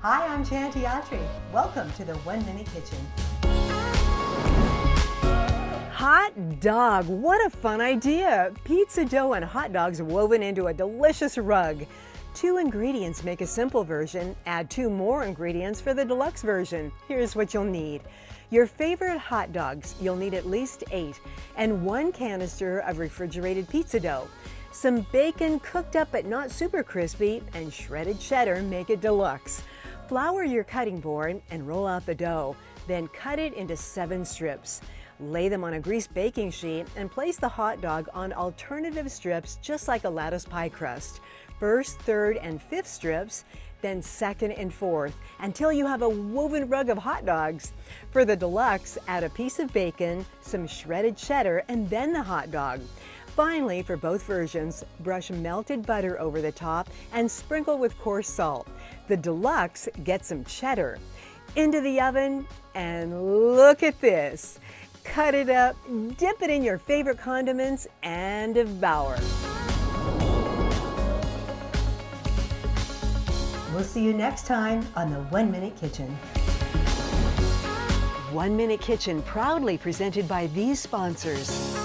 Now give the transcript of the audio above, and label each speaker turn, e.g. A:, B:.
A: Hi, I'm Chanty Autry. Welcome to the 1 Minute Kitchen. Hot dog, what a fun idea! Pizza dough and hot dogs woven into a delicious rug. 2 ingredients make a simple version. Add 2 more ingredients for the deluxe version. Here's what you'll need. Your favorite hot dogs, you'll need at least 8, and 1 canister of refrigerated pizza dough. Some bacon cooked up but not super crispy, and shredded cheddar make it deluxe. Flour your cutting board and roll out the dough. Then cut it into 7 strips. Lay them on a greased baking sheet and place the hot dog on alternative strips just like a lattice pie crust. First, third, and fifth strips, then second and fourth, until you have a woven rug of hot dogs. For the deluxe, add a piece of bacon, some shredded cheddar, and then the hot dog. Finally, for both versions, brush melted butter over the top and sprinkle with coarse salt. The deluxe gets some cheddar. Into the oven, and look at this. Cut it up, dip it in your favorite condiments, and devour. We'll see you next time on the 1 Minute Kitchen. 1 Minute Kitchen proudly presented by these sponsors.